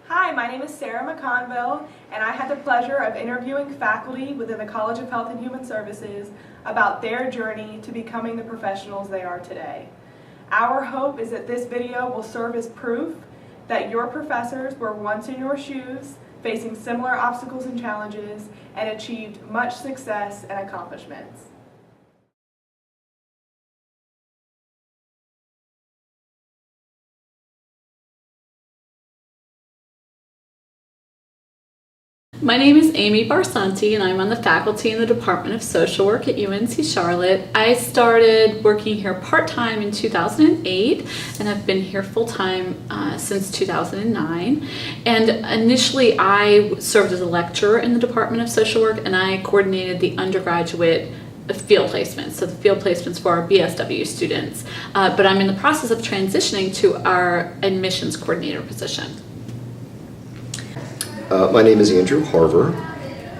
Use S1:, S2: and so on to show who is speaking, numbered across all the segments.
S1: Hi, my name is Sarah McConville, and I had the pleasure of interviewing faculty within the College of Health and Human Services about their journey to becoming the professionals they are today. Our hope is that this video will serve as proof that your professors were once in your shoes, facing similar obstacles and challenges, and achieved much success and accomplishments.
S2: My name is Amy Barsanti, and I'm on the faculty in the Department of Social Work at UNC Charlotte. I started working here part-time in 2008 and have been here full-time since 2009. And initially I served as a lecturer in the Department of Social Work, and I coordinated the undergraduate field placements, so the field placements for our BSW students. But I'm in the process of transitioning to our admissions coordinator position.
S3: My name is Andrew Harver.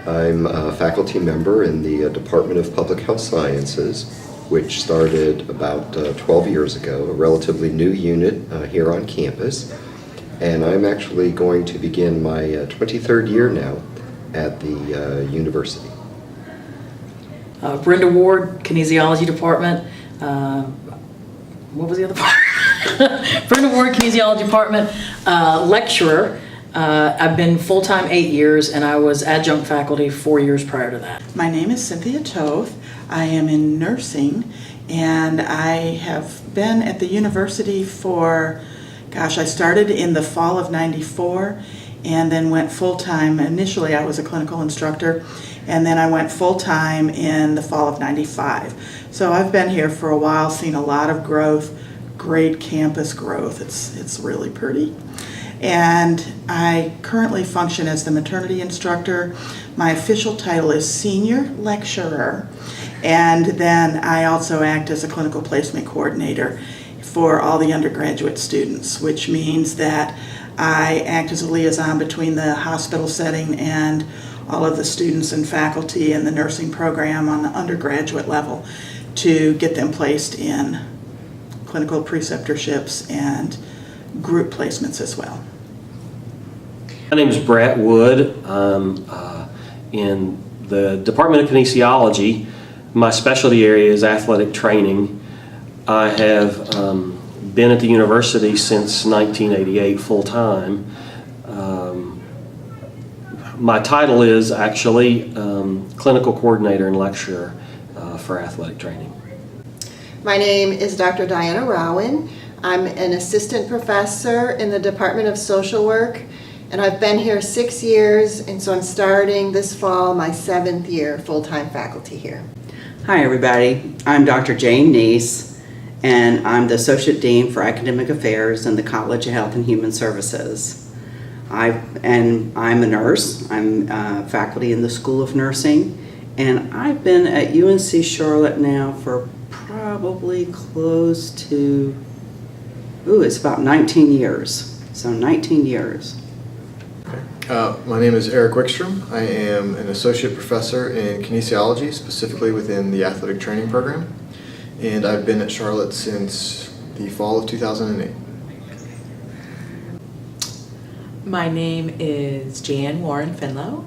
S3: I'm a faculty member in the Department of Public Health Sciences, which started about 12 years ago, a relatively new unit here on campus. And I'm actually going to begin my 23rd year now at the university.
S4: Brenda Ward, Kinesiology Department. What was the other part? Brenda Ward, Kinesiology Department, lecturer. I've been full-time 8 years, and I was adjunct faculty 4 years prior to that.
S5: My name is Cynthia Toth. I am in nursing, and I have been at the university for, I started in the fall of '94 and then went full-time. Initially I was a clinical instructor, and then I went full-time in the fall of '95. So I've been here for a while, seen a lot of growth, great campus growth. It's really pretty. And I currently function as the maternity instructor. My official title is senior lecturer, and then I also act as a clinical placement coordinator for all the undergraduate students, which means that I act as a liaison between the hospital setting and all of the students and faculty in the nursing program on the undergraduate level to get them placed in clinical preceptorships and group placements as well.
S6: My name is Brett Wood. I'm in the Department of Kinesiology. My specialty area is athletic training. I have been at the university since 1988 full-time. My title is actually clinical coordinator and lecturer for athletic training.
S7: My name is Dr. Diana Rowan. I'm an assistant professor in the Department of Social Work, and I've been here 6 years, and so I'm starting this fall my 7th year full-time faculty here.
S8: Hi everybody, I'm Dr. Jane Neese, and I'm the Associate Dean for Academic Affairs in the College of Health and Human Services. I'm a nurse. I'm faculty in the School of Nursing, and I've been at UNC Charlotte now for probably close to, it's about 19 years. So 19 years.
S9: My name is Eric Wickstrom. I am an associate professor in kinesiology, specifically within the athletic training program, and I've been at Charlotte since the fall of 2008.
S10: My name is Jan Warren Finlow,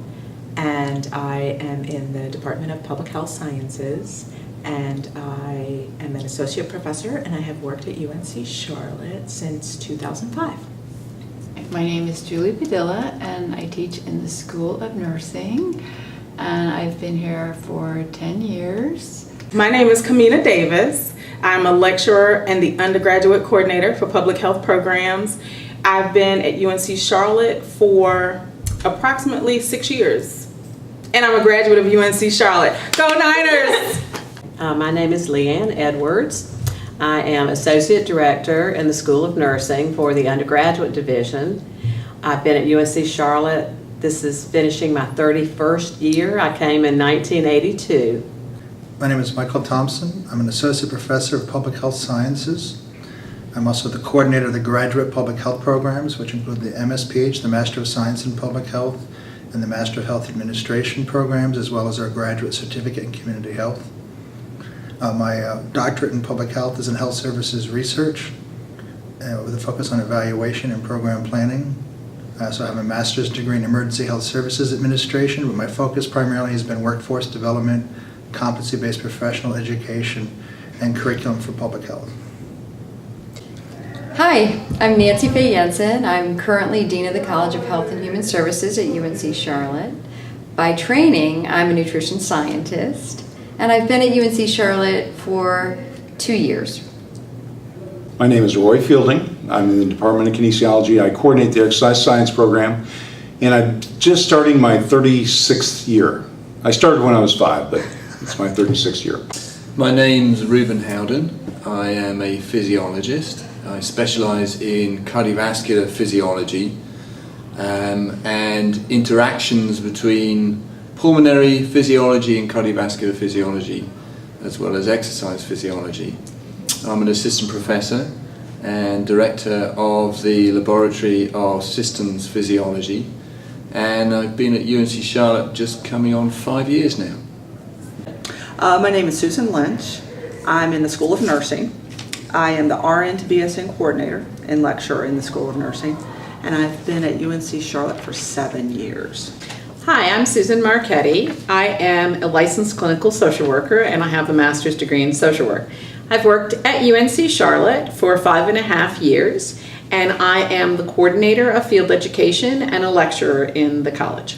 S10: and I am in the Department of Public Health Sciences, and I am an associate professor, and I have worked at UNC Charlotte since 2005.
S11: My name is Julie Padilla, and I teach in the School of Nursing, and I've been here for 10 years.
S1: My name is Kamina Davis. I'm a lecturer and the undergraduate coordinator for public health programs. I've been at UNC Charlotte for approximately 6 years, and I'm a graduate of UNC Charlotte. Go Niners!
S12: My name is Leanne Edwards. I am Associate Director in the School of Nursing for the undergraduate division. I've been at UNC Charlotte. This is finishing my 31st year. I came in 1982.
S13: My name is Michael Thompson. I'm an Associate Professor of Public Health Sciences. I'm also the coordinator of the graduate public health programs, which include the MSPH, the Master of Science in Public Health, and the Master of Health Administration programs, as well as our graduate certificate in community health. My doctorate in public health is in health services research with a focus on evaluation and program planning. I also have a master's degree in Emergency Health Services Administration, but my focus primarily has been workforce development, competency-based professional education, and curriculum for public health.
S14: Hi, I'm Nancy Faye Jensen. I'm currently Dean of the College of Health and Human Services at UNC Charlotte. By training, I'm a nutrition scientist, and I've been at UNC Charlotte for 2 years.
S15: My name is Roy Fielding. I'm in the Department of Kinesiology. I coordinate the exercise science program, and I'm just starting my 36th year. I started when I was 5, but it's my 36th year.
S16: My name's Reuben Howden. I am a physiologist. I specialize in cardiovascular physiology and interactions between pulmonary physiology and cardiovascular physiology, as well as exercise physiology. I'm an assistant professor and director of the Laboratory of Systems Physiology, and I've been at UNC Charlotte just coming on 5 years now.
S17: My name is Susan Lynch. I'm in the School of Nursing. I am the RN to BSN coordinator and lecturer in the School of Nursing, and I've been at UNC Charlotte for 7 years.
S12: Hi, I'm Susan Marchetti. I am a licensed clinical social worker and I have a master's degree in social work. I've worked at UNC Charlotte for 5.5 years, and I am the coordinator of field education and a lecturer in the college.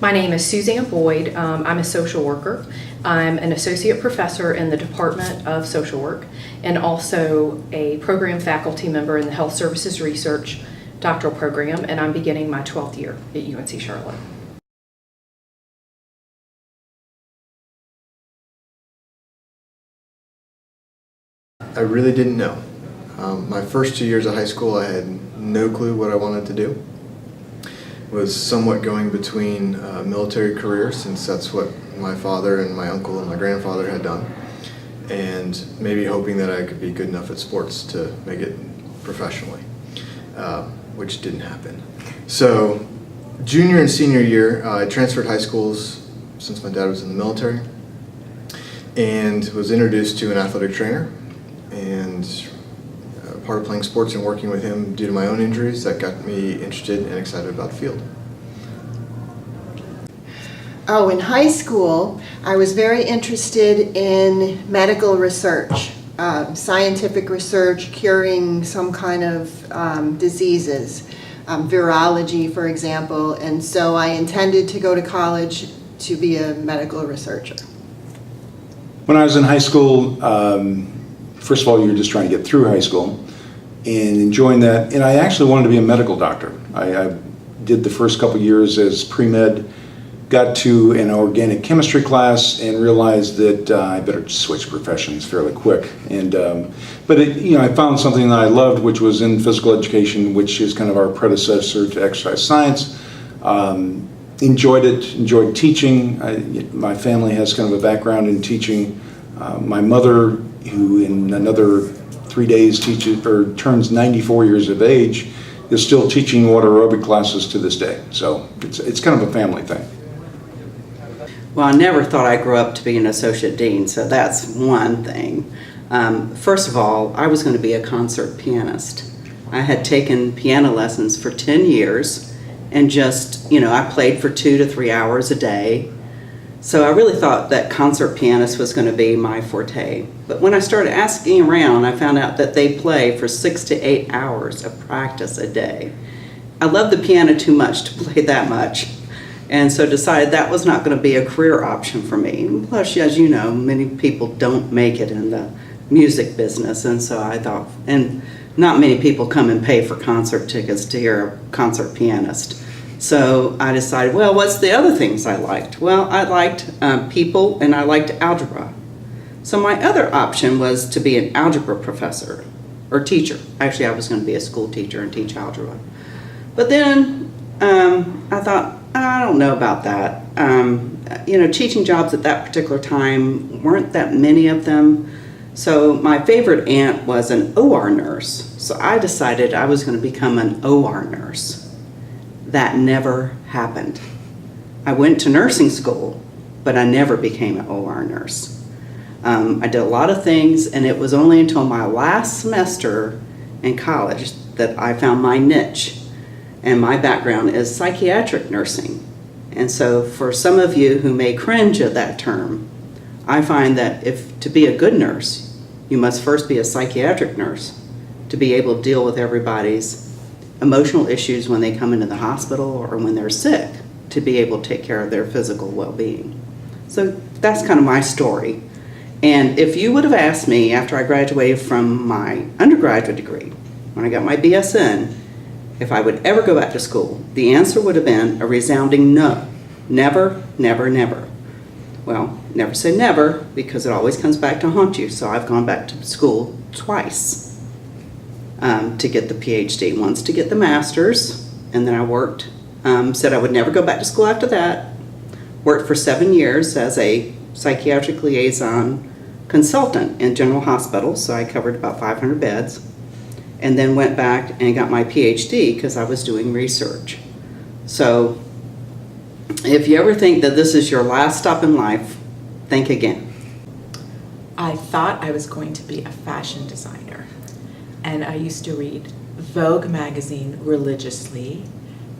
S18: My name is Suzanne Boyd. I'm a social worker. I'm an associate professor in the Department of Social Work and also a program faculty member in the Health Services Research doctoral program, and I'm beginning my 12th year at UNC Charlotte.
S9: I really didn't know. My first 2 years of high school, I had no clue what I wanted to do. Was somewhat going between military careers, since that's what my father and my uncle and my grandfather had done, and maybe hoping that I could be good enough at sports to make it professionally, which didn't happen. So junior and senior year, I transferred high schools since my dad was in the military, and was introduced to an athletic trainer, and part of playing sports and working with him due to my own injuries, that got me interested and excited about the field.
S7: Oh, in high school, I was very interested in medical research, scientific research curing some kind of diseases, virology, for example, and so I intended to go to college to be a medical researcher.
S15: When I was in high school, first of all, you're just trying to get through high school and enjoying that. And I actually wanted to be a medical doctor. I did the first couple years as pre-med, got to an organic chemistry class and realized that I better switch professions fairly quick. And but I found something that I loved, which was in physical education, which is kind of our predecessor to exercise science. Enjoyed it, enjoyed teaching. My family has kind of a background in teaching. My mother, who in another 3 days turns 94 years of age, is still teaching water aerobic classes to this day. So it's kind of a family thing.
S8: Well, I never thought I'd grow up to be an associate dean, so that's one thing. First of all, I was going to be a concert pianist. I had taken piano lessons for 10 years and just, I played for 2 to 3 hours a day. So I really thought that concert pianist was going to be my forte. But when I started asking around, I found out that they play for 6 to 8 hours of practice a day. I love the piano too much to play that much, and so decided that was not going to be a career option for me. Plus, as you know, many people don't make it in the music business, and so I thought, and not many people come and pay for concert tickets to hear a concert pianist. So I decided, well, what's the other things I liked? Well, I liked people and I liked algebra. So my other option was to be an algebra professor or teacher. Actually, I was going to be a school teacher and teach algebra. But then I thought, I don't know about that. Teaching jobs at that particular time weren't that many of them. So my favorite aunt was an OR nurse. So I decided I was going to become an OR nurse. That never happened. I went to nursing school, but I never became an OR nurse. I did a lot of things, and it was only until my last semester in college that I found my niche. and my background is psychiatric nursing. And so for some of you who may cringe at that term, I find that if to be a good nurse, you must first be a psychiatric nurse to be able to deal with everybody's emotional issues when they come into the hospital or when they're sick, to be able to take care of their physical well-being. So that's kind of my story. And if you would have asked me after I graduated from my undergraduate degree, when I got my BSN, if I would ever go back to school, the answer would have been a resounding no. Never, never, never. Well, never say never, because it always comes back to haunt you. So I've gone back to school twice to get the PhD. Once to get the master's, and then I worked, said I would never go back to school after that. Worked for 7 years as a psychiatric liaison consultant in general hospitals, so I covered about 500 beds. And then went back and got my PhD because I was doing research. So if you ever think that this is your last stop in life, think again.
S10: I thought I was going to be a fashion designer, and I used to read Vogue magazine religiously,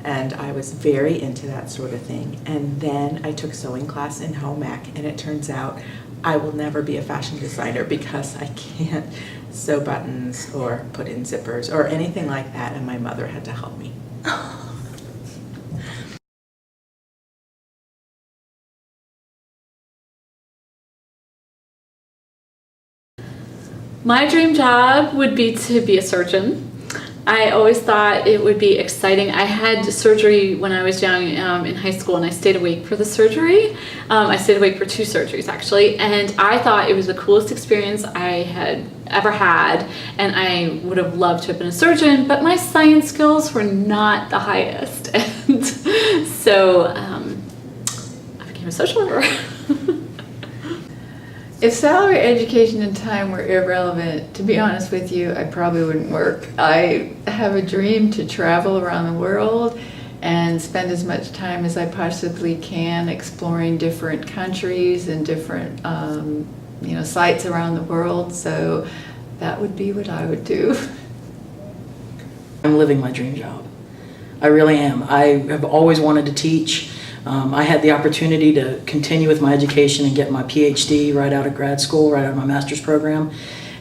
S10: and I was very into that sort of thing. And then I took sewing class in home ec, and it turns out I will never be a fashion designer because I can't sew buttons or put in zippers or anything like that, and my mother had to help me.
S2: My dream job would be to be a surgeon. I always thought it would be exciting. I had surgery when I was young in high school, and I stayed awake for the surgery. I stayed awake for 2 surgeries actually, and I thought it was the coolest experience I had ever had, and I would have loved to have been a surgeon, but my science skills were not the highest, and so I became a social worker.
S11: If salary, education, and time were irrelevant, to be honest with you, I probably wouldn't work. I have a dream to travel around the world and spend as much time as I possibly can exploring different countries and different sites around the world. So that would be what I would do.
S4: I'm living my dream job. I really am. I have always wanted to teach. I had the opportunity to continue with my education and get my PhD right out of grad school, right out of my master's program.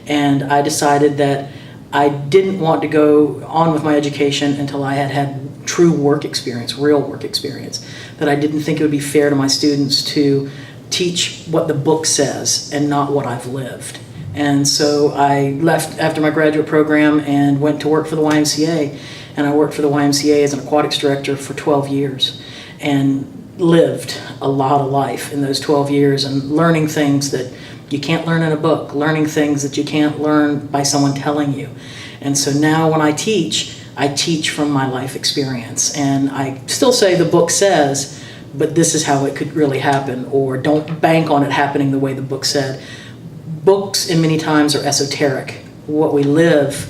S4: And I decided that I didn't want to go on with my education until I had had true work experience, real work experience. That I didn't think it would be fair to my students to teach what the book says and not what I've lived. And so I left after my graduate program and went to work for the YMCA. And I worked for the YMCA as an aquatics director for 12 years. And lived a lot of life in those 12 years and learning things that you can't learn in a book, learning things that you can't learn by someone telling you. And so now when I teach from my life experience. And I still say the book says, but this is how it could really happen, or don't bank on it happening the way the book said. Books, in many times, are esoteric. What we live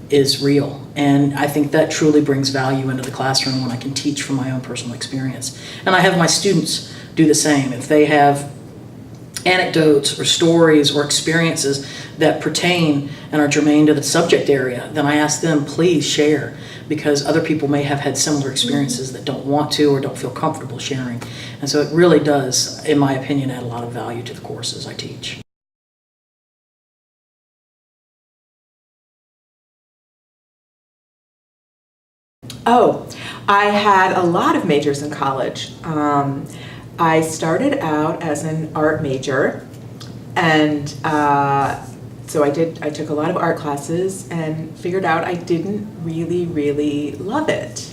S4: is real. And I think that truly brings value into the classroom when I can teach from my own personal experience. And I have my students do the same. If they have anecdotes or stories or experiences that pertain and are germane to the subject area, then I ask them, please share, because other people may have had similar experiences that don't want to or don't feel comfortable sharing. And so it really does, in my opinion, add a lot of value to the courses I teach.
S10: Oh, I had a lot of majors in college. I started out as an art major, and so I took a lot of art classes and figured out I didn't really love it.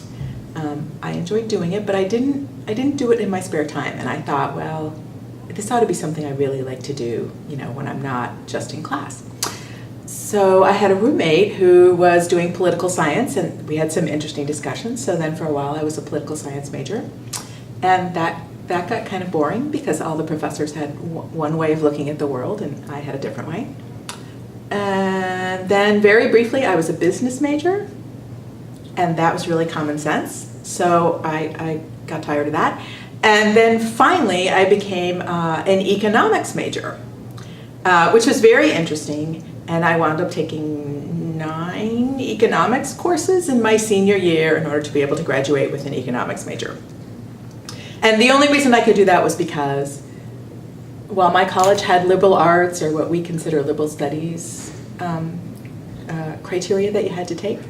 S10: I enjoyed doing it, but I didn't do it in my spare time, and I thought, well, this ought to be something I really like to do, when I'm not just in class. So I had a roommate who was doing political science, and we had some interesting discussions. So then for a while I was a political science major, and that got kind of boring because all the professors had one way of looking at the world and I had a different way. And then very briefly I was a business major, and that was really common sense. So I got tired of that. And then finally I became an economics major, which was very interesting. And I wound up taking 9 3 economics courses in my senior year in order to be able to graduate with an economics major. And the only reason I could do that was because while my college had liberal arts, or what we consider liberal studies criteria that you had to take,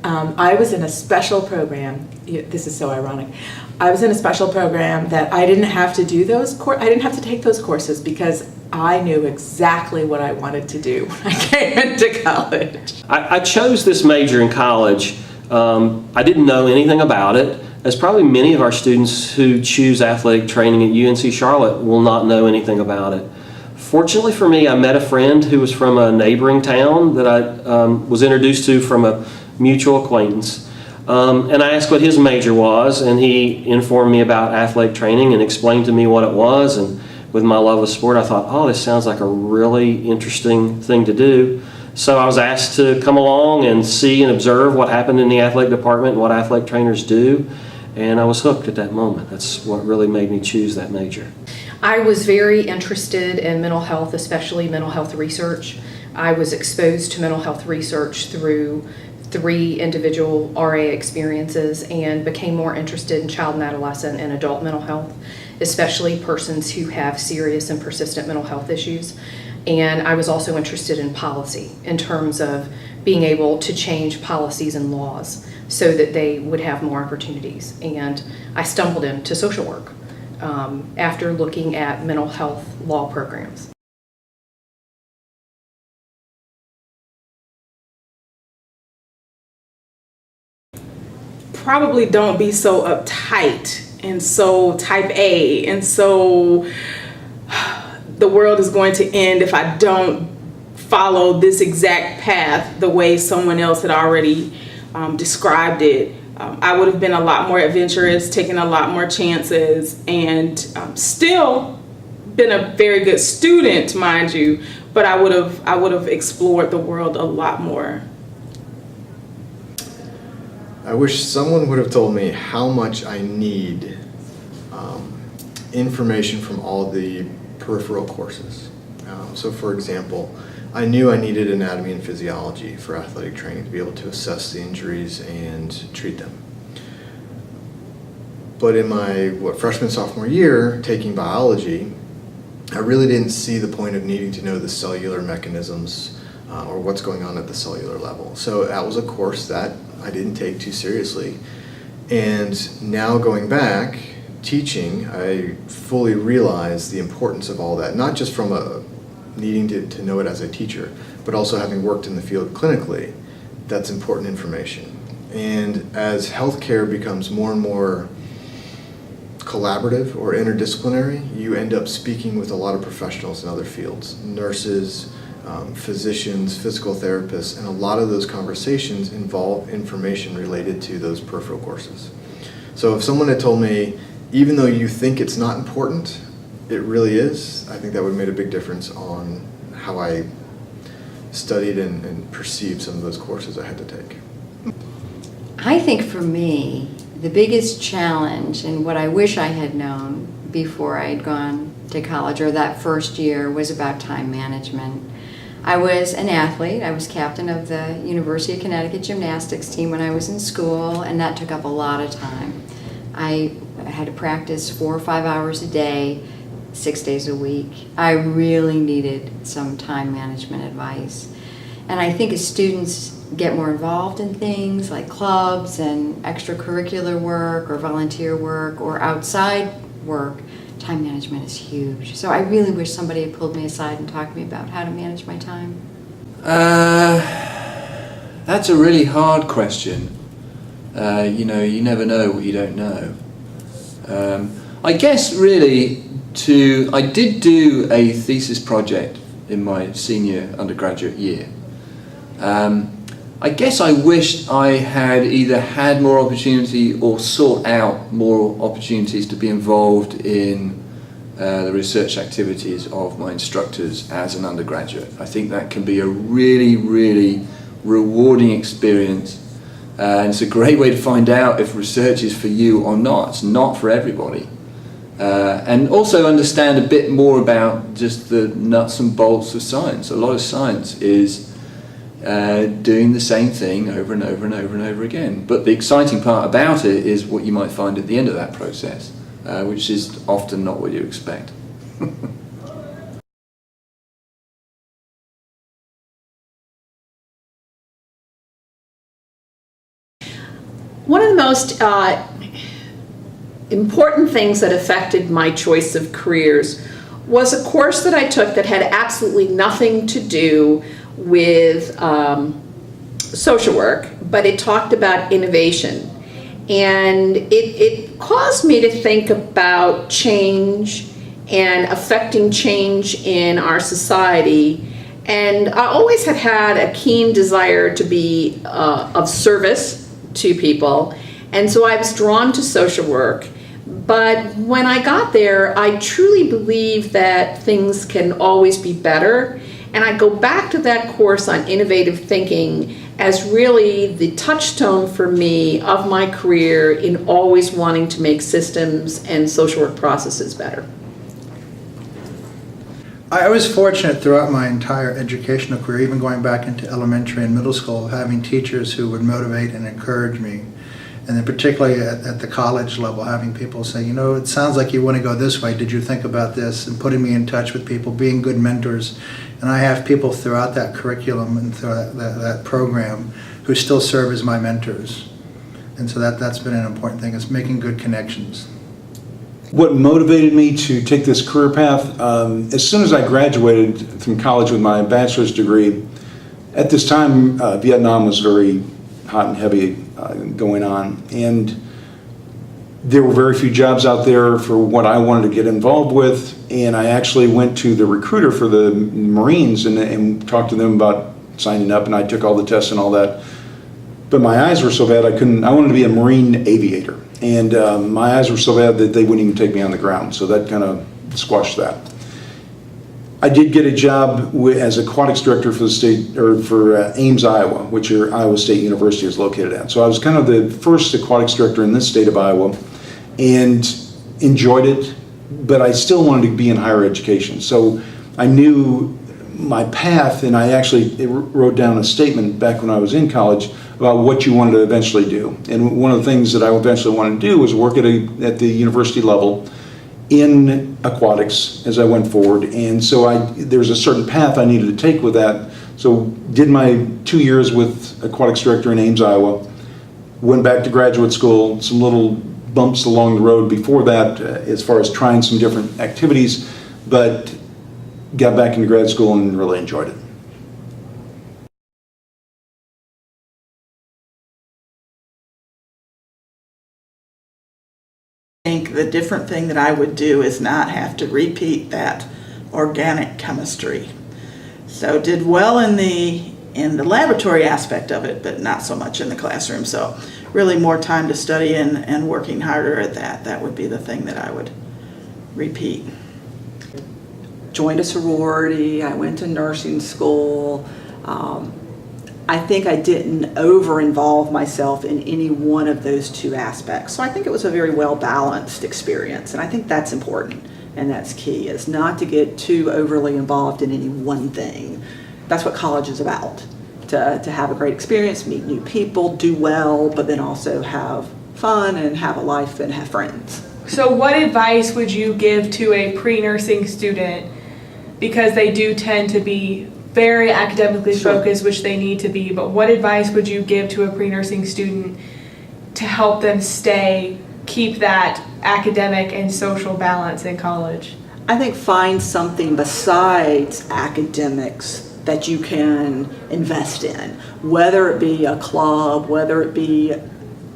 S10: I was in a special program. This is so ironic. I was in a special program that I didn't have to do I didn't have to take those courses because I knew exactly what I wanted to do when I came into college.
S6: I chose this major in college. I didn't know anything about it, as probably many of our students who choose athletic training at UNC Charlotte will not know anything about it. Fortunately for me, I met a friend who was from a neighboring town that I was introduced to from a mutual acquaintance. And I asked what his major was, and he informed me about athletic training and explained to me what it was. And with my love of sport, I thought, oh, this sounds like a really interesting thing to do. So I was asked to come along and see and observe what happened in the athletic department and what athletic trainers do. And I was hooked at that moment. That's what really made me choose that major.
S18: I was very interested in mental health, especially mental health research. I was exposed to mental health research through 3 individual RA experiences and became more interested in child and adolescent and adult mental health, especially persons who have serious and persistent mental health issues. And I was also interested in policy in terms of being able to change policies and laws so that they would have more opportunities. And I stumbled into social work after looking at mental health law programs.
S17: Probably don't be so uptight and so type A and so the world is going to end if I don't follow this exact path the way someone else had already described it. I would have been a lot more adventurous, taken a lot more chances, and still been a very good student, mind you, but I would have explored the world a lot more.
S9: I wish someone would have told me how much I need information from all the peripheral courses. So for example, I knew I needed anatomy and physiology for athletic training to be able to assess the injuries and treat them. But in my freshman, sophomore year, taking biology, I really didn't see the point of needing to know the cellular mechanisms or what's going on at the cellular level. So that was a course that I didn't take too seriously. And now going back, teaching, I fully realize the importance of all that, not just from needing to know it as a teacher, but also having worked in the field clinically. That's important information. And as healthcare becomes more and more collaborative or interdisciplinary, you end up speaking with a lot of professionals in other fields, nurses, physicians, physical therapists, and a lot of those conversations involve information related to those peripheral courses. So if someone had told me, even though you think it's not important, it really is, I think that would have made a big difference on how I studied and perceived some of those courses I had to take.
S14: I think for me, the biggest challenge and what I wish I had known before I had gone to college or that first year was about time management. I was an athlete. I was captain of the University of Connecticut gymnastics team when I was in school, and that took up a lot of time. I had to practice 4 or 5 hours a day, 6 days a week. I really needed some time management advice. And I think as students get more involved in things like clubs and extracurricular work or volunteer work or outside work, time management is huge. So I really wish somebody had pulled me aside and talked to me about how to manage my time.
S16: That's a really hard question. You never know what you don't know. I guess really I did do a thesis project in my senior undergraduate year. I guess I wished I had either had more opportunity or sought out more opportunities to be involved in the research activities of my instructors as an undergraduate. I think that can be a really, really rewarding experience. And it's a great way to find out if research is for you or not. It's not for everybody. And also understand a bit more about just the nuts and bolts of science. A lot of science is doing the same thing over and over and over and over again. But the exciting part about it is what you might find at the end of that process, which is often not what you expect.
S12: One of the most important things that affected my choice of careers was a course that I took that had absolutely nothing to do with social work, but it talked about innovation. And it caused me to think about change and affecting change in our society. And I always have had a keen desire to be of service to people, and so I was drawn to social work. But when I got there, I truly believe that things can always be better, and I go back to that course on innovative thinking as really the touchstone for me of my career in always wanting to make systems and social work processes better.
S13: I was fortunate throughout my entire educational career, even going back into elementary and middle school, having teachers who would motivate and encourage me. And then particularly at the college level, having people say, you know, it sounds like you want to go this way. Did you think about this? And putting me in touch with people, being good mentors. And I have people throughout that curriculum and throughout that program who still serve as my mentors. And so that's been an important thing, is making good connections.
S15: What motivated me to take this career path, as soon as I graduated from college with my bachelor's degree, at this time Vietnam was very hot and heavy going on, and there were very few jobs out there for what I wanted to get involved with, and I actually went to the recruiter for the Marines and talked to them about signing up, and I took all the tests and all that. But my eyes were so bad I wanted to be a Marine aviator. And my eyes were so bad that they wouldn't even take me on the ground, so that kind of squashed that. I did get a job as aquatics director for the state, or for Ames, Iowa, which Iowa State University is located at. So I was kind of the first aquatics director in this state of Iowa, and enjoyed it, but I still wanted to be in higher education. So I knew my path, and I actually wrote down a statement back when I was in college about what you wanted to eventually do. And one of the things that I eventually wanted to do was work at the university level in aquatics as I went forward. And so there's a certain path I needed to take with that. So did my 2 years with aquatics director in Ames, Iowa, went back to graduate school, some little bumps along the road before that as far as trying some different activities, but got back into grad school and really enjoyed it.
S5: I think the different thing that I would do is not have to repeat that organic chemistry. So did well in the laboratory aspect of it, but not so much in the classroom. So really more time to study and working harder at that. That would be the thing that I would repeat.
S17: Joined a sorority, I went to nursing school. I think I didn't over-involve myself in any one of those two aspects. So I think it was a very well-balanced experience, and I think that's important, and that's key, is not to get too overly involved in any one thing. That's what college is about, to have a great experience, meet new people, do well, but then also have fun and have a life and have friends.
S1: So what advice would you give to a pre-nursing student, because they do tend to be very academically focused, which they need to be, but what advice would you give to a pre-nursing student to help them keep that academic and social balance in college?
S17: I think find something besides academics that you can invest in, whether it be a club, whether it be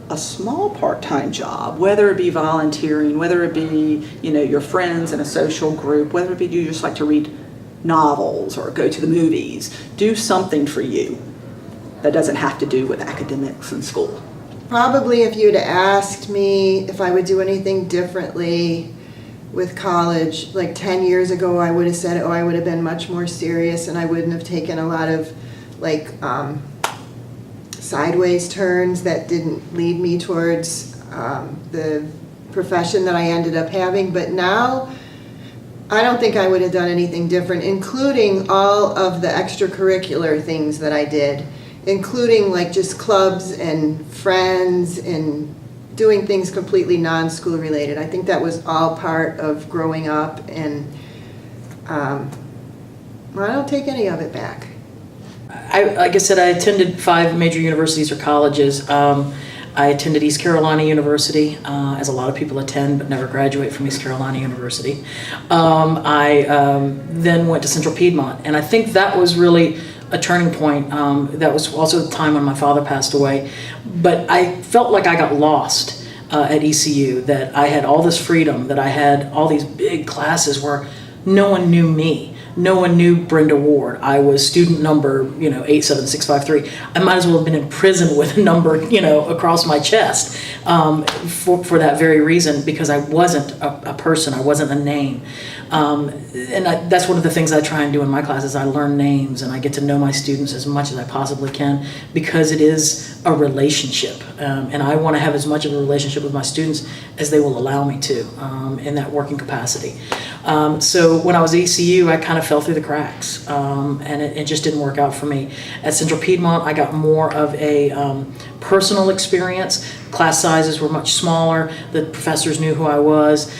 S17: a small part-time job, whether it be volunteering, whether it be, your friends in a social group, whether it be you just like to read novels or go to the movies. Do something for you that doesn't have to do with academics and school.
S7: Probably if you'd asked me if I would do anything differently with college, like 10 years ago, I would have said, I would have been much more serious and I wouldn't have taken a lot of sideways turns that didn't lead me towards the profession that I ended up having. But now I don't think I would have done anything different, including all of the extracurricular things that I did, including like just clubs and friends and doing things completely non-school related. I think that was all part of growing up, and I don't take any of it back.
S4: Like I said, I attended 5 major universities or colleges. I attended East Carolina University, as a lot of people attend but never graduate from East Carolina University. I then went to Central Piedmont, and I think that was really a turning point. That was also the time when my father passed away. But I felt like I got lost at ECU, that I had all this freedom, that I had all these big classes where no one knew me. No one knew Brenda Ward. I was student number, 87653. I might as well have been in prison with a number, across my chest, for that very reason, because I wasn't a person. I wasn't a name. That's one of the things I try and do in my classes. I learn names and I get to know my students as much as I possibly can, because it is a relationship. And I want to have as much of a relationship with my students as they will allow me to, in that working capacity. So when I was at ECU, I kind of fell through the cracks, and it just didn't work out for me. At Central Piedmont, I got more of a personal experience. Class sizes were much smaller. The professors knew who I was.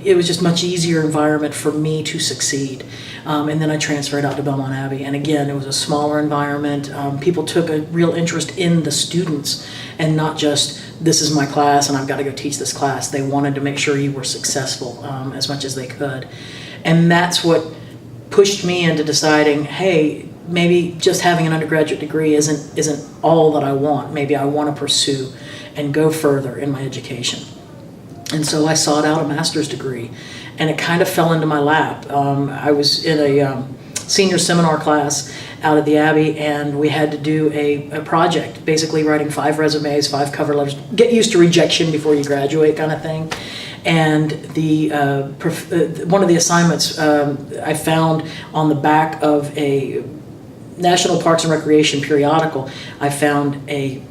S4: It was just much easier environment for me to succeed. And then I transferred out to Belmont Abbey, and again, it was a smaller environment. People took a real interest in the students, and not just, this is my class and I've got to go teach this class. They wanted to make sure you were successful as much as they could. And that's what pushed me into deciding, hey, maybe just having an undergraduate degree isn't all that I want. Maybe I want to pursue and go further in my education. And so I sought out a master's degree, and it kind of fell into my lap. I was in a senior seminar class out at the Abbey, and we had to do a project, basically writing 5 resumes, 5 cover letters, get used to rejection before you graduate kind of thing. And one of the assignments I found on the back of a National Parks and Recreation periodical, I found a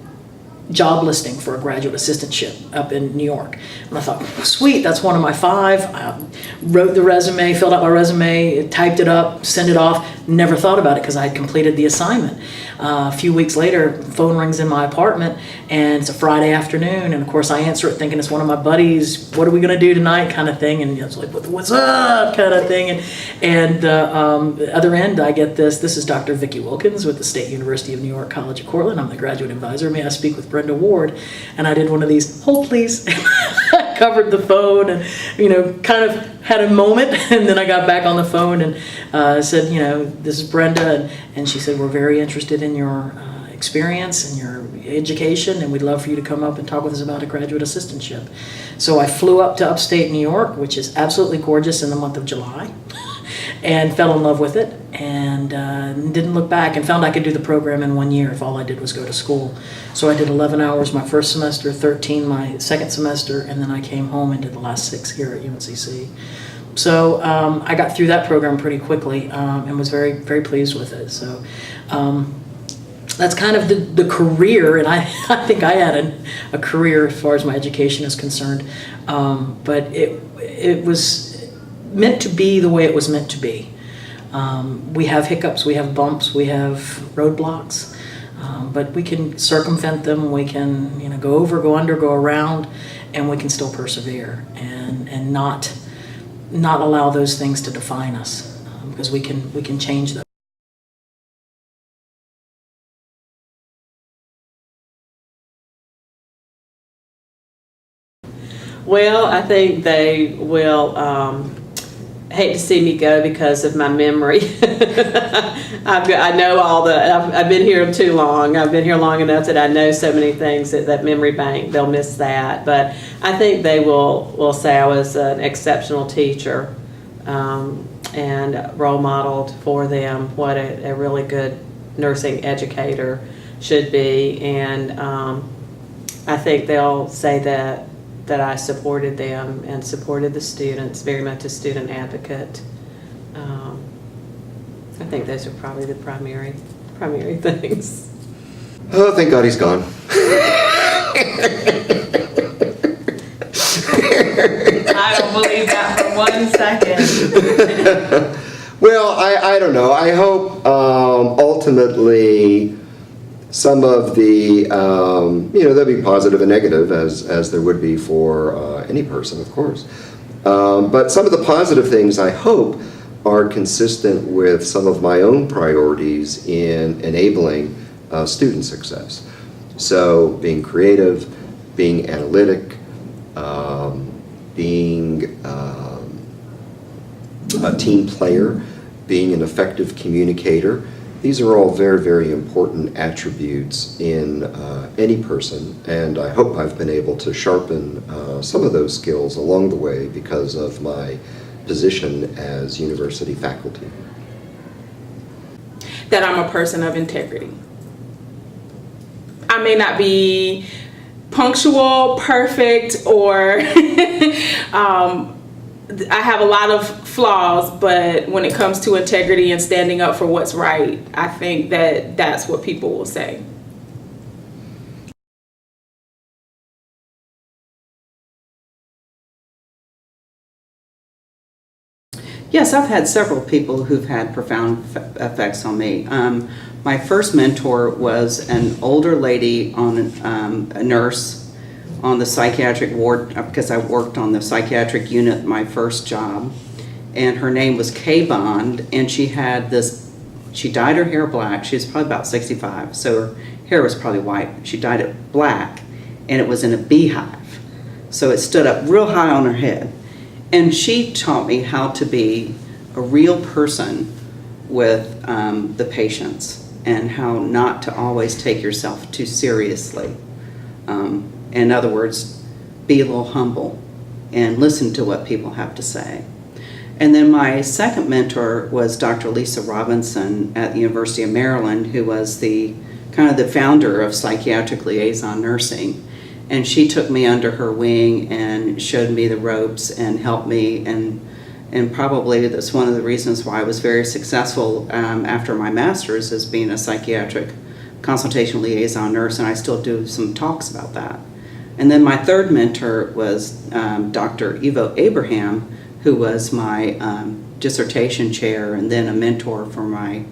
S4: job listing for a graduate assistantship up in New York. And I thought, sweet, that's one of my 5. I wrote the resume, filled out my resume, typed it up, sent it off. Never thought about it because I had completed the assignment. A few weeks later, phone rings in my apartment, and it's a Friday afternoon, and of course I answer it thinking it's one of my buddies. What are we going to do tonight, kind of thing, and it's like, what's up, kind of thing. And the other end, I get this is Dr. Vicki Wilkins with the State University of New York College of Cortland. I'm the graduate advisor. May I speak with Brenda Ward? And I did one of these, hold please. Covered the phone and, kind of had a moment, and then I got back on the phone and said, this is Brenda, and she said, we're very interested in your experience and your education, and we'd love for you to come up and talk with us about a graduate assistantship. So I flew up to upstate New York, which is absolutely gorgeous, in the month of July, and fell in love with it, and didn't look back, and found I could do the program in 1 year if all I did was go to school. So I did 11 hours my first semester, 13 my second semester, and then I came home and did the last 6 here at UNCC. So I got through that program pretty quickly, and was very, very pleased with it. So that's kind of the career, and I think I had a career as far as my education is concerned, but it was meant to be the way it was meant to be. We have hiccups, we have bumps, we have roadblocks, but we can circumvent them. We can go over, go under, go around, and we can still persevere and not allow those things to define us, because we can change them.
S12: Well, I think they will hate to see me go because of my memory. I know all I've been here too long. I've been here long enough that I know so many things that memory bank, they'll miss that. But I think they will say I was an exceptional teacher, and role modeled for them what a really good nursing educator should be. And I think they'll say that I supported them and supported the students, very much a student advocate. I think those are probably the primary things.
S3: Oh, thank God he's gone.
S10: I don't believe that for
S1: in 1 second.
S3: Well, I don't know. I hope ultimately some of the, there'll be positive and negative as there would be for any person, of course. But some of the positive things I hope are consistent with some of my own priorities in enabling student success. So being creative, being analytic, being a team player, being an effective communicator. These are all very, very important attributes in any person, and I hope I've been able to sharpen some of those skills along the way because of my position as university faculty.
S19: That I'm a person of integrity. I may not be punctual, perfect, or I have a lot of flaws, but when it comes to integrity and standing up for what's right, I think that that's what people will say.
S8: Yes, I've had several people who've had profound effects on me. My first mentor was an older lady, a nurse on the psychiatric ward, because I worked on the psychiatric unit my first job, and her name was Kay Bond, and she dyed her hair black. She was probably about 65, so her hair was probably white. She dyed it black, and it was in a beehive, so it stood up real high on her head. And she taught me how to be a real person with the patients and how not to always take yourself too seriously. In other words, be a little humble and listen to what people have to say. And then my second mentor was Dr. Lisa Robinson at the University of Maryland, who was the founder of psychiatric liaison nursing. And she took me under her wing and showed me the ropes and helped me, and probably that's one of the reasons why I was very successful after my master's as being a psychiatric consultation liaison nurse, and I still do some talks about that. And then my third mentor was Dr. Ivo Abraham, who was my dissertation chair and then a mentor for my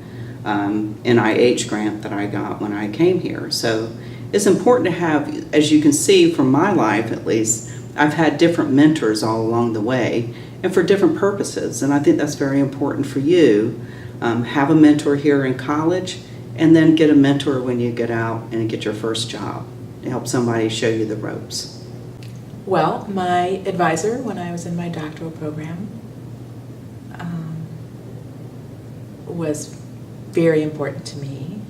S8: NIH grant that I got when I came here. So it's important to have, as you can see from my life at least, I've had different mentors all along the way and for different purposes, and I think that's very important for you. Have a mentor here in college and then get a mentor when you get out and get your first job to help somebody show you the ropes.
S10: Well, my advisor when I was in my doctoral program was very important to me,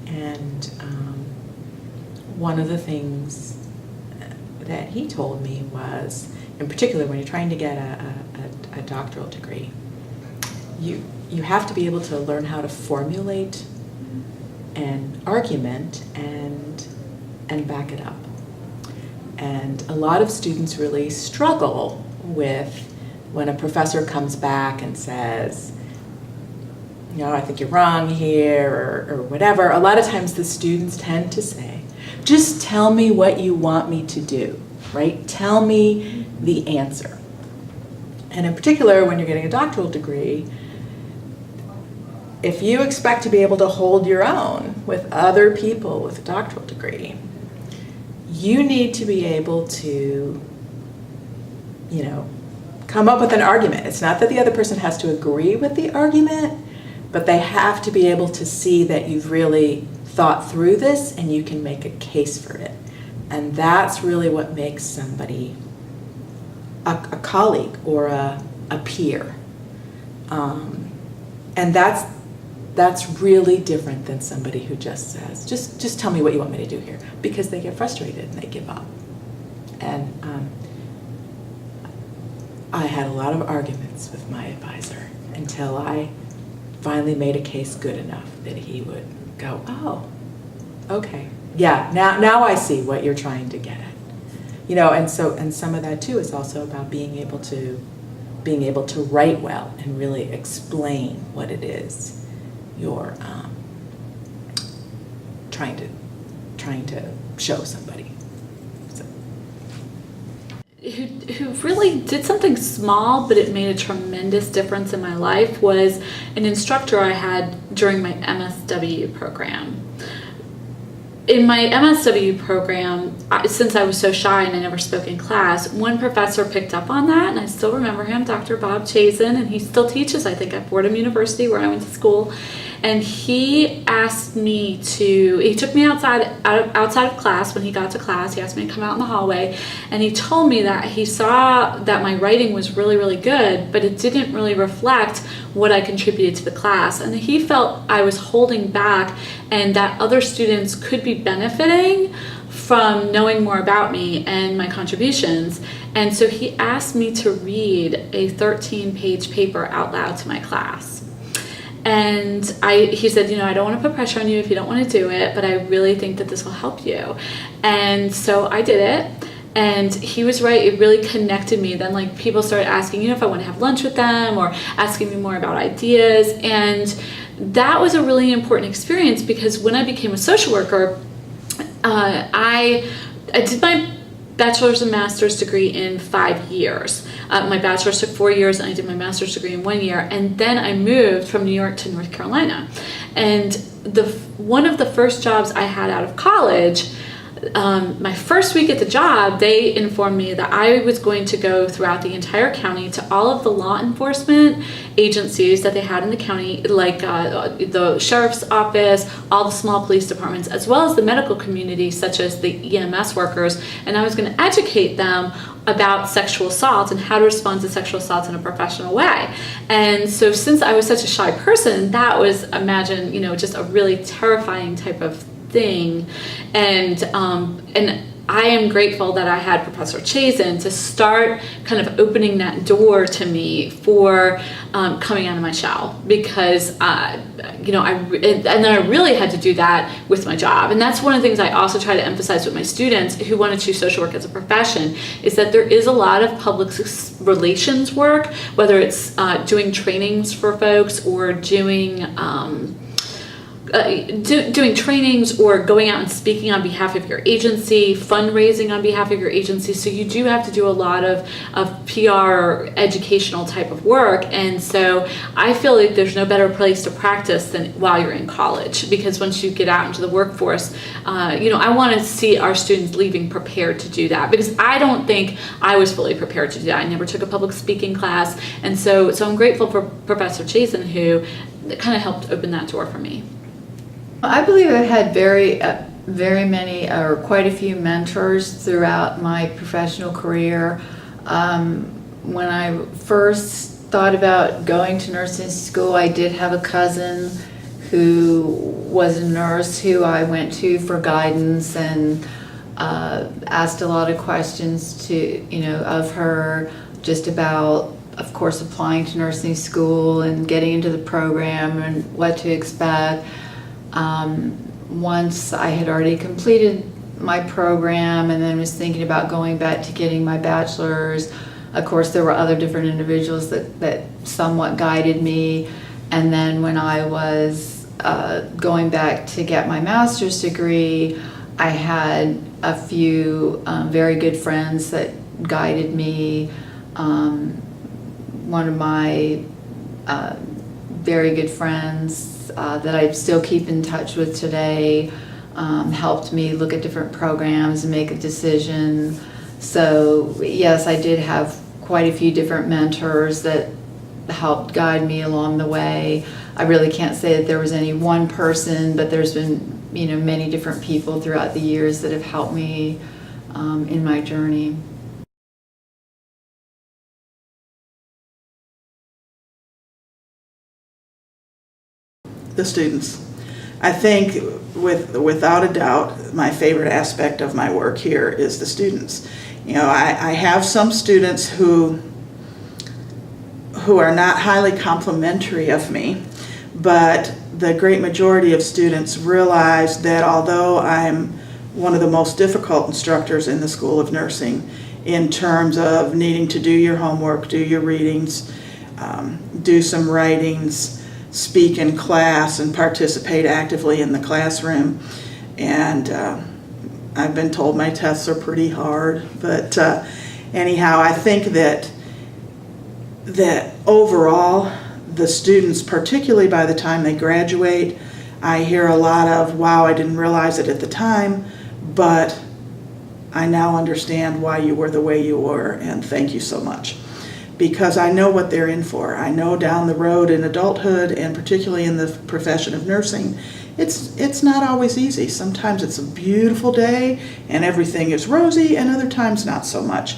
S10: and one of the things that he told me was, in particular when you're trying to get a doctoral degree, you have to be able to learn how to formulate an argument and back it up. And a lot of students really struggle with when a professor comes back and says, I think you're wrong here, or whatever. A lot of times the students tend to say, just tell me what you want me to do, right? Tell me the answer. And in particular, when you're getting a doctoral degree, if you expect to be able to hold your own with other people with a doctoral degree, you need to be able to, come up with an argument. It's not that the other person has to agree with the argument, but they have to be able to see that you've really thought through this and you can make a case for it. And that's really what makes somebody a colleague or a peer. And that's really different than somebody who just says, just tell me what you want me to do here, because they get frustrated and they give up. And I had a lot of arguments with my advisor until I finally made a case good enough that he would go, oh, okay, yeah, now I see what you're trying to get at. And some of that too is also about being able to write well and really explain what it is you're trying to show somebody. So.
S2: Who really did something small, but it made a tremendous difference in my life, was an instructor I had during my MSW program. In my MSW program, since I was so shy and I never spoke in class, one professor picked up on that, and I still remember him, Dr. Bob Chazen, and he still teaches, I think, at Fordham University where I went to school. And he asked me he took me outside of class. When he got to class, he asked me to come out in the hallway, and he told me that he saw that my writing was really, really good, but it didn't really reflect what I contributed to the class. And he felt I was holding back and that other students could be benefiting from knowing more about me and my contributions. And so he asked me to read a 13-page paper out loud to my class. And he said, I don't want to put pressure on you if you don't want to do it, but I really think that this will help you. And so I did it. And he was right, it really connected me. Then people started asking, if I want to have lunch with them, or asking me more about ideas. And that was a really important experience, because when I became a social worker, I did my bachelor's and master's degree in 5 years. My bachelor's took 4 years, and I did my master's degree in 1 year. And then I moved from New York to North Carolina. And one of the first jobs I had out of college, my first week at the job, they informed me that I was going to go throughout the entire county to all of the law enforcement agencies that they had in the county, like the sheriff's office, all the small police departments, as well as the medical community, such as the EMS workers, and I was going to educate them about sexual assault and how to respond to sexual assault in a professional way. And so since I was such a shy person, that was, imagine, just a really terrifying type of thing. And I am grateful that I had Professor Chazen to start kind of opening that door to me for coming out of my shell, because and then I really had to do that with my job. And that's one of the things I also try to emphasize with my students who want to choose social work as a profession, is that there is a lot of public relations work, whether it's doing trainings for folks, or doing trainings, or going out and speaking on behalf of your agency, fundraising on behalf of your agency. So you do have to do a lot of PR educational type of work. And so I feel like there's no better place to practice than while you're in college, because once you get out into the workforce, I want to see our students leaving prepared to do that, because I don't think I was fully prepared to do that. I never took a public speaking class. And so I'm grateful for Professor Chazen, who kind of helped open that door for me.
S11: I believe I've had very many, or quite a few mentors throughout my professional career. When I first thought about going to nursing school, I did have a cousin who was a nurse who I went to for guidance, and asked a lot of questions of her, just about, of course, applying to nursing school and getting into the program and what to expect. Once I had already completed my program and then was thinking about going back to getting my bachelor's, of course there were other different individuals that somewhat guided me. And then when I was going back to get my master's degree, I had a few very good friends that guided me. One of my very good friends that I still keep in touch with today helped me look at different programs and make a decision. So yes, I did have quite a few different mentors that helped guide me along the way. I really can't say that there was any one person, but there's been many different people throughout the years that have helped me in my journey.
S5: The students. I think without a doubt, my favorite aspect of my work here is the students. I have some students who are not highly complimentary of me, but the great majority of students realize that although I'm one of the most difficult instructors in the School of Nursing in terms of needing to do your homework, do your readings, do some writings, speak in class, and participate actively in the classroom. And I've been told my tests are pretty hard, but anyhow, I think that overall, the students, particularly by the time they graduate, I hear a lot of, wow, I didn't realize it at the time, but I now understand why you were the way you were, and thank you so much. Because I know what they're in for. I know down the road in adulthood, and particularly in the profession of nursing, it's not always easy. Sometimes it's a beautiful day and everything is rosy, and other times not so much.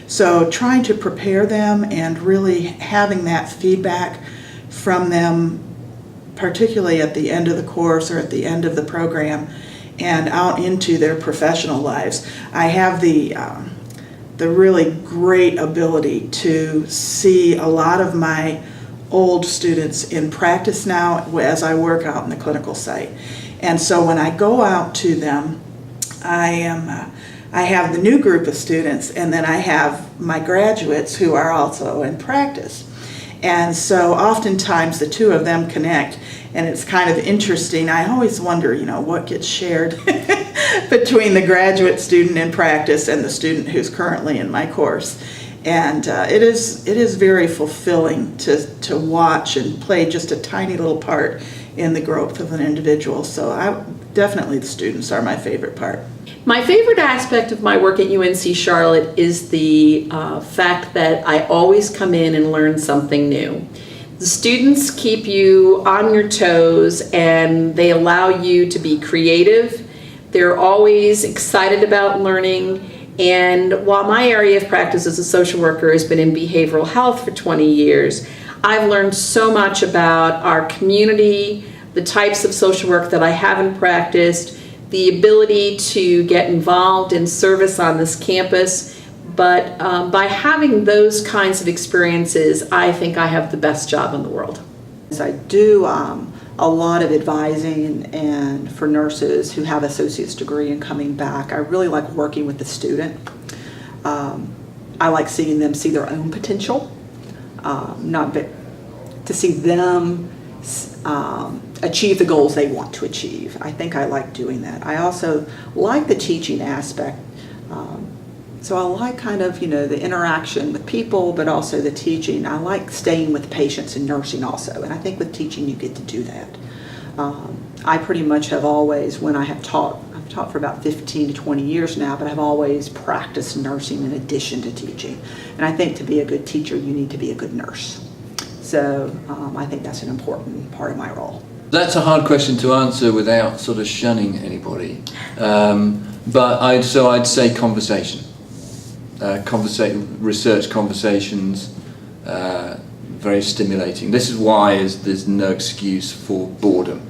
S5: So trying to prepare them and really having that feedback from them, particularly at the end of the course or at the end of the program and out into their professional lives. I have the really great ability to see a lot of my old students in practice now as I work out in the clinical site. And so when I go out to them, I have the new group of students, and then I have my graduates who are also in practice. And so oftentimes the two of them connect, and it's kind of interesting. I always wonder, what gets shared between the graduate student in practice and the student who's currently in my course. And it is very fulfilling to watch and play just a tiny little part in the growth of an individual. So definitely the students are my favorite part.
S12: My favorite aspect of my work at UNC Charlotte is the fact that I always come in and learn something new. The students keep you on your toes and they allow you to be creative. They're always excited about learning. And while my area of practice as a social worker has been in behavioral health for 20 years, I've learned so much about our community, the types of social work that I haven't practiced, the ability to get involved in service on this campus. But by having those kinds of experiences, I think I have the best job in the world.
S17: I do a lot of advising and for nurses who have associate's degree and coming back. I really like working with the student. I like seeing them see their own potential, to see them achieve the goals they want to achieve. I think I like doing that. I also like the teaching aspect. So I like kind of, the interaction with people, but also the teaching. I like staying with patients in nursing also, and I think with teaching you get to do that. I pretty much have always, when I've taught for about 15 to 20 years now, but I've always practiced nursing in addition to teaching. And I think to be a good teacher, you need to be a good nurse. So I think that's an important part of my role.
S16: That's a hard question to answer without sort of shunning anybody. But I'd say conversation. Research conversations, very stimulating. This is why there's no excuse for boredom,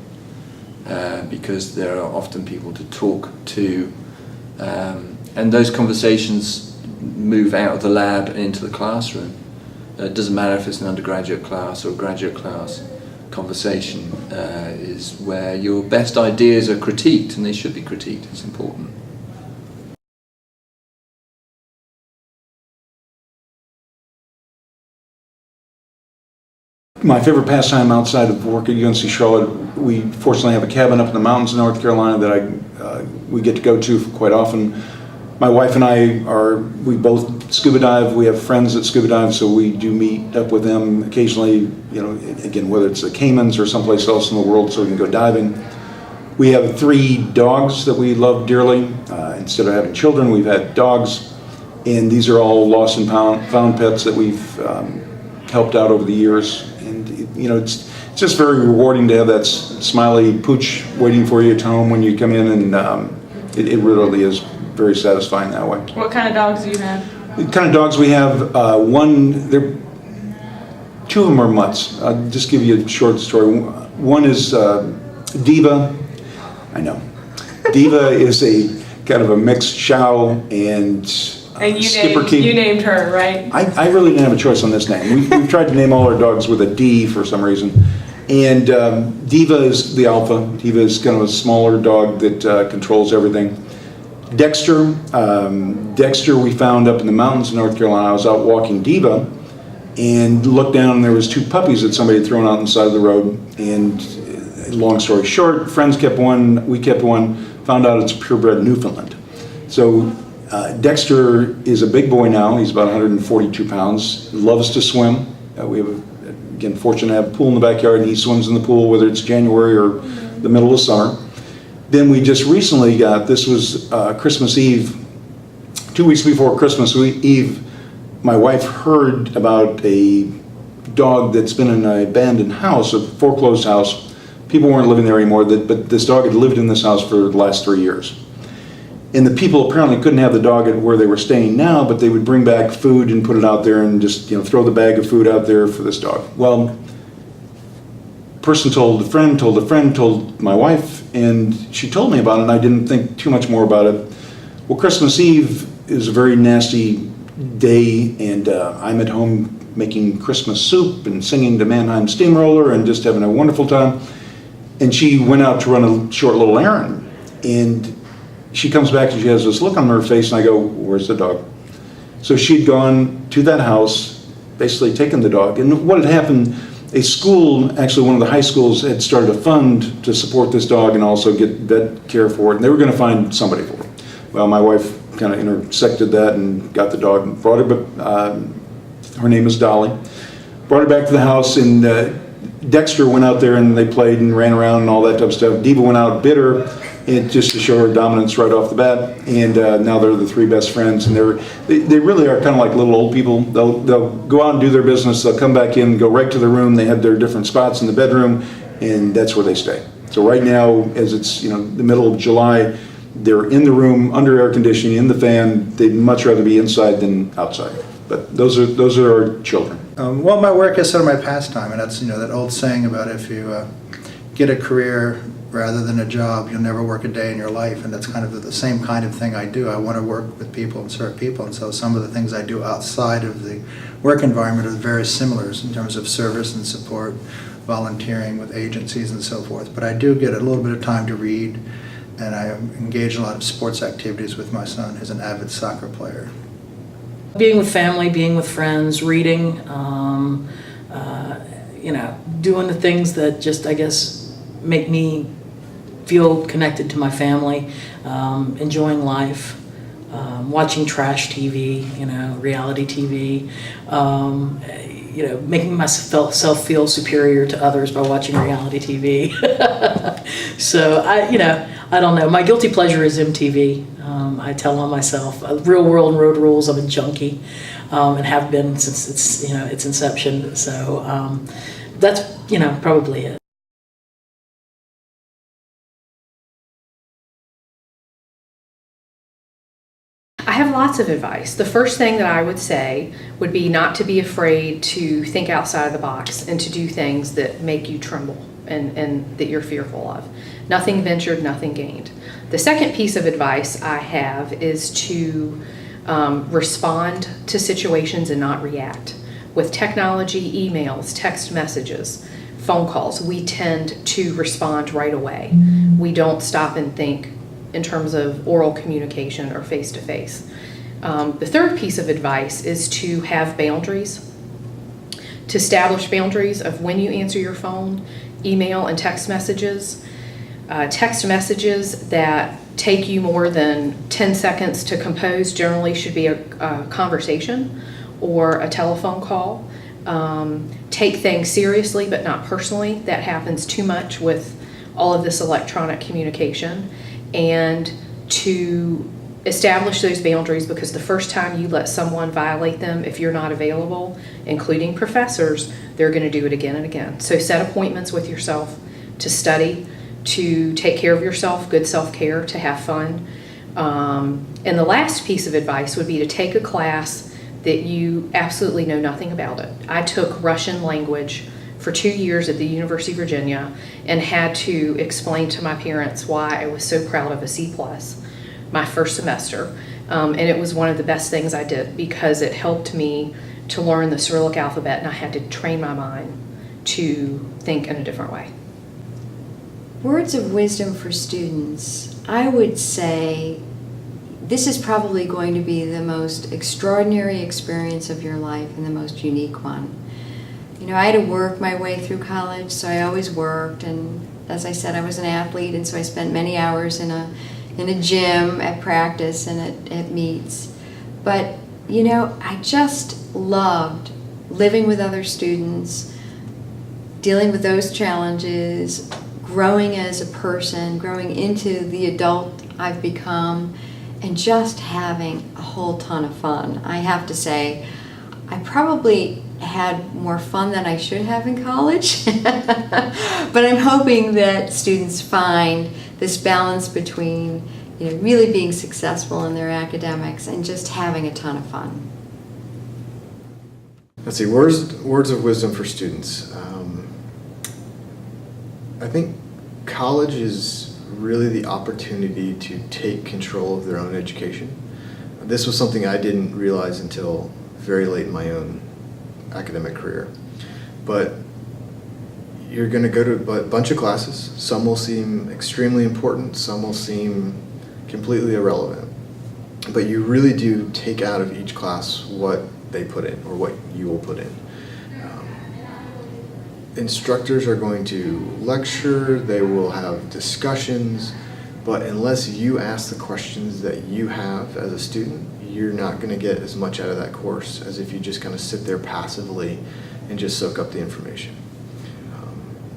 S16: because there are often people to talk to, and those conversations move out of the lab and into the classroom. It doesn't matter if it's an undergraduate class or a graduate class. Conversation is where your best ideas are critiqued, and they should be critiqued. It's important.
S15: My favorite pastime outside of work at UNC Charlotte, we fortunately have a cabin up in the mountains in North Carolina that we get to go to quite often. My wife and I we both scuba dive. We have friends that scuba dive, so we do meet up with them occasionally, again, whether it's the Caymans or someplace else in the world, so we can go diving. We have 3 dogs that we love dearly. Instead of having children, we've had dogs, and these are all lost and found pets that we've helped out over the years. And it's just very rewarding to have that smiley pooch waiting for you at home when you come in, and it really is very satisfying that way.
S1: What kind of dogs do you have?
S15: The kind of dogs we have, 2 of them are mutts. I'll just give you a short story. One is Diva. I know. Diva is a kind of a mixed Chow and
S1: you named her, right?
S15: I really didn't have a choice on this name. We've tried to name all our dogs with a D for some reason. And Diva is the alpha. Diva is kind of a smaller dog that controls everything. Dexter we found up in the mountains in North Carolina. I was out walking Diva and looked down, and there was 2 puppies that somebody had thrown out on the side of the road. And long story short, friends kept one, we kept one, found out it's a purebred Newfoundland. So Dexter is a big boy now. He's about 142 pounds. Loves to swim. We have, again, fortunate to have a pool in the backyard, and he swims in the pool whether it's January or the middle of summer. Then we just recently got, this was Christmas Eve, 2 weeks before Christmas Eve, my wife heard about a dog that's been in an abandoned house, a foreclosed house. People weren't living there anymore, but this dog had lived in this house for the last 3 years. And the people apparently couldn't have the dog at where they were staying now, but they would bring back food and put it out there and just, throw the bag of food out there for this dog. Well, person told a friend, told my wife, and she told me about it, and I didn't think too much more about it. Well, Christmas Eve is a very nasty day, and I'm at home making Christmas soup and singing the Mannheim Steamroller and just having a wonderful time. And she went out to run a short little errand, and she comes back and she has this look on her face, and I go, "Where's the dog?" So she'd gone to that house, basically taken the dog. And what had happened, a school, actually one of the high schools, had started a fund to support this dog and also get vet care for it, and they were going to find somebody for it. Well, my wife kind of intersected that and got the dog and brought her, but her name is Dolly. Brought her back to the house, and Dexter went out there and they played and ran around and all that type of stuff. Diva went out, bit her, and just to show her dominance right off the bat, and now they're the three best friends, and they really are kind of like little old people. They'll go out and do their business, they'll come back in, go right to their room, they have their different spots in the bedroom, and that's where they stay. So right now, as it's the middle of July, they're in the room, under air conditioning, in the fan. They'd much rather be inside than outside. But those are our children.
S13: Well, my work is sort of my pastime, and that's that old saying about if you get a career rather than a job, you'll never work a day in your life, and that's kind of the same kind of thing I do. I want to work with people and serve people, and so some of the things I do outside of the work environment are very similar in terms of service and support, volunteering with agencies and so forth. But I do get a little bit of time to read, and I engage in a lot of sports activities with my son, who's an avid soccer player.
S4: Being with family, being with friends, reading, doing the things that just, I guess, make me feel connected to my family, enjoying life, watching trash TV, reality TV, making myself feel superior to others by watching reality TV. So I don't know. My guilty pleasure is MTV. I tell on myself, Real World and Road Rules, I'm a junkie, and have been since its inception. So that's probably it.
S18: I have lots of advice. The first thing that I would say would be not to be afraid to think outside of the box and to do things that make you tremble and that you're fearful of. Nothing ventured, nothing gained. The second piece of advice I have is to respond to situations and not react. With technology, emails, text messages, phone calls, we tend to respond right away. We don't stop and think in terms of oral communication or face-to-face. The third piece of advice is to have boundaries, to establish boundaries of when you answer your phone, email, and text messages. Text messages that take you more than 10 seconds to compose generally should be a conversation or a telephone call. Take things seriously but not personally. That happens too much with all of this electronic communication. And to establish those boundaries, because the first time you let someone violate them, if you're not available, including professors, they're going to do it again and again. So set appointments with yourself to study, to take care of yourself, good self-care, to have fun. And the last piece of advice would be to take a class that you absolutely know nothing about it. I took Russian language for 2 years at the University of Virginia and had to explain to my parents why I was so proud of a C+ my first semester. And it was one of the best things I did because it helped me to learn the Cyrillic alphabet, and I had to train my mind to think in a different way.
S14: Words of wisdom for students. I would say this is probably going to be the most extraordinary experience of your life and the most unique one. I had to work my way through college, so I always worked, and as I said, I was an athlete, and so I spent many hours in in a gym, at practice, and at meets. But, you know, I just loved living with other students, dealing with those challenges, growing as a person, growing into the adult I've become, and just having a whole ton of fun. I have to say, I probably had more fun than I should have in college, but I'm hoping that students find this balance between, you know, really being successful in their academics and just having a ton of fun.
S9: Let's see, words of wisdom for students. I think college is really the opportunity to take control of their own education. This was something I didn't realize until very late in my own academic career. But you're going to go to a bunch of classes. Some will seem extremely important, some will seem completely irrelevant. But you really do take out of each class what they put in or what you will put in. Instructors are going to lecture, they will have discussions, but unless you ask the questions that you have as a student, you're not going to get as much out of that course as if you just kind of sit there passively and just soak up the information.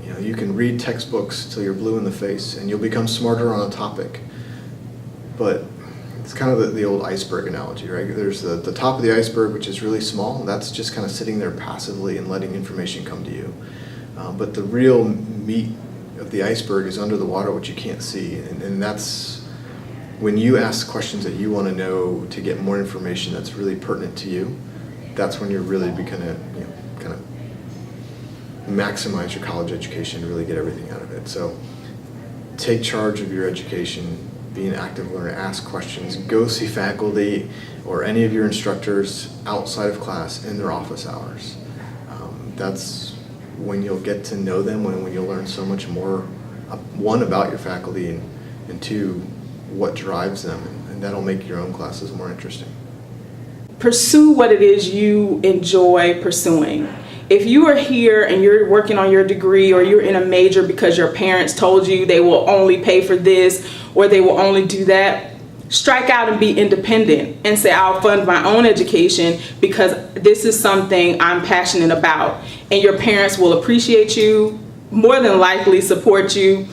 S9: You know, you can read textbooks till you're blue in the face and you'll become smarter on a topic, but it's kind of the old iceberg analogy, right? There's the top of the iceberg, which is really small. That's just kind of sitting there passively and letting information come to you. But the real meat of the iceberg is under the water, which you can't see. And that's when you ask questions that you want to know to get more information that's really pertinent to you. That's when you're really kind of maximize your college education and really get everything out of it. So take charge of your education. Be an active learner, ask questions, go see faculty or any of your instructors outside of class in their office hours. That's when you'll get to know them, when you'll learn so much more, one, about your faculty, and two, what drives them, and that'll make your own classes more interesting.
S19: Pursue what it is you enjoy pursuing. If you are here and you're working on your degree or you're in a major because your parents told you they will only pay for this or they will only do that, strike out and be independent and say, I'll fund my own education because this is something I'm passionate about. And your parents will appreciate you, more than likely support you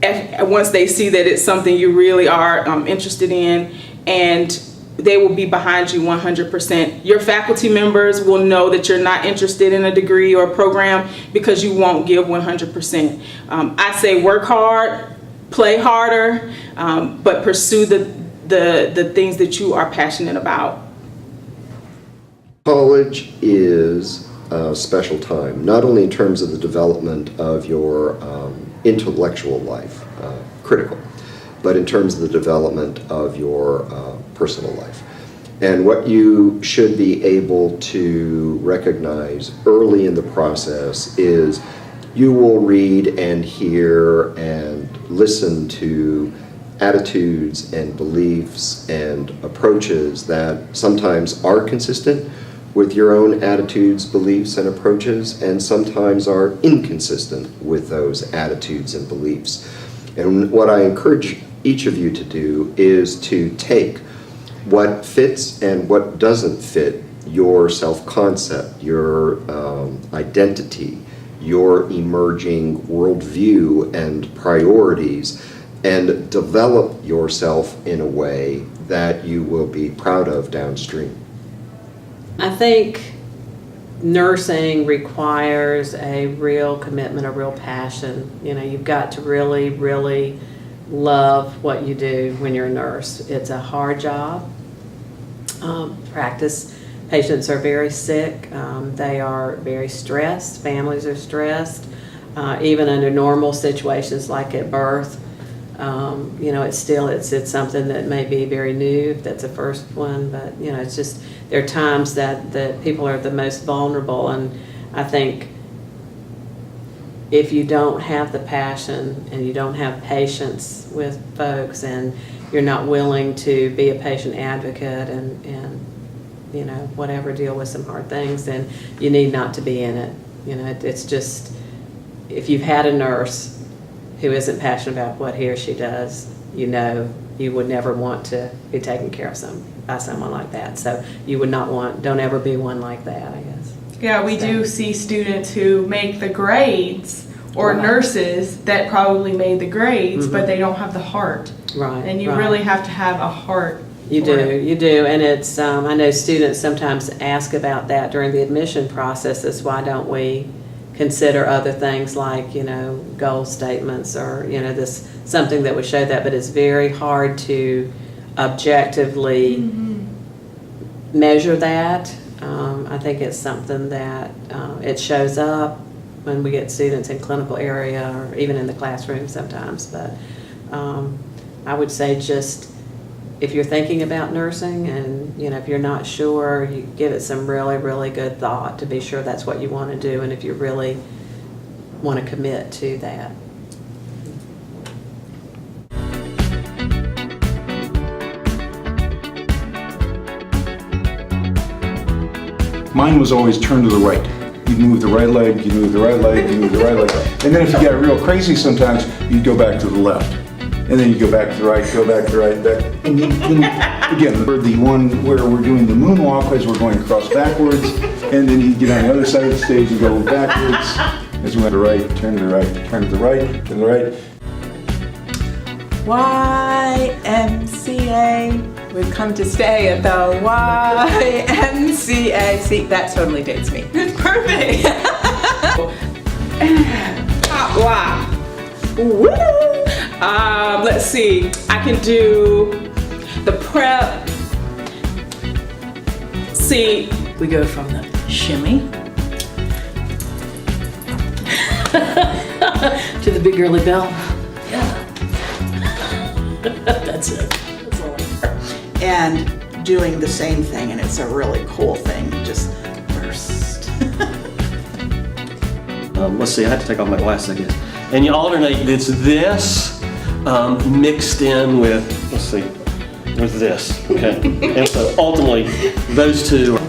S19: once they see that it's something you really are interested in, and they will be behind you 100%. Your faculty members will know that you're not interested in a degree or a program because you won't give 100%. I say work hard, play harder, but pursue the things that you are passionate about.
S3: College is a special time, not only in terms of the development of your intellectual life, critical, but in terms of the development of your personal life. And what you should be able to recognize early in the process is you will read and hear and listen to attitudes and beliefs and approaches that sometimes are consistent with your own attitudes, beliefs, and approaches, and sometimes are inconsistent with those attitudes and beliefs. And what I encourage each of you to do is to take what fits and what doesn't fit your self-concept, your identity, your emerging worldview and priorities, and develop yourself in a way that you will be proud of downstream.
S12: I think nursing requires a real commitment, a real passion. You know, you've got to really, really love what you do when you're a nurse. It's a hard job. Practice patients are very sick. They are very stressed. Families are stressed. Even under normal situations like at birth, you know, it's something that may be very new if that's the first one, but you know, it's just, there are times that people are the most vulnerable, and I think if you don't have the passion and you don't have patience with folks and you're not willing to be a patient advocate and you know, whatever, deal with some hard things, then you need not to be in it. You know, it's just, if you've had a nurse who isn't passionate about what he or she does, you know you would never want to be taken care of by someone like that. So you would not want, don't ever be one like that, I guess.
S1: Yeah, we do see students who make the grades, or nurses that probably made the grades, but they don't have the heart.
S12: Right.
S1: And you really have to have a heart.
S12: You do, and it's, I know students sometimes ask about that during the admission processes. Why don't we consider other things like, goal statements or, this, something that would show that, but it's very hard to objectively measure that. I think it's something that it shows up when we get students in clinical area or even in the classroom sometimes, but I would say just if you're thinking about nursing and if you're not sure, you give it some really, really good thought to be sure that's what you want to do and if you really want to commit to that.
S15: Mine was always turn to the right. You'd move the right leg, you'd move the right leg, you'd move the right leg. And then if you got real crazy sometimes, you'd go back to the left. And then you go back to the right, go back to the right, back. And then, again, the one where we're doing the moonwalk as we're going across backwards. And then you get on the other side of the stage and go backwards. As we went to the right, turn to the right, turn to the right, to the right.
S10: YMCA. We've come to stay at the YMCA. See, that totally dates me.
S19: It's perfect. Wow. Woo! Let's see. I can do the prep. See.
S4: We go from the shimmy to the big girly bell. Yeah. That's it. That's all I care.
S5: And doing the same thing, and it's a really cool thing. Just burst.
S6: Let's see, I have to take off my glasses, I guess. And you alternate, it's this mixed in with, let's see, with this, okay? And so ultimately, those two are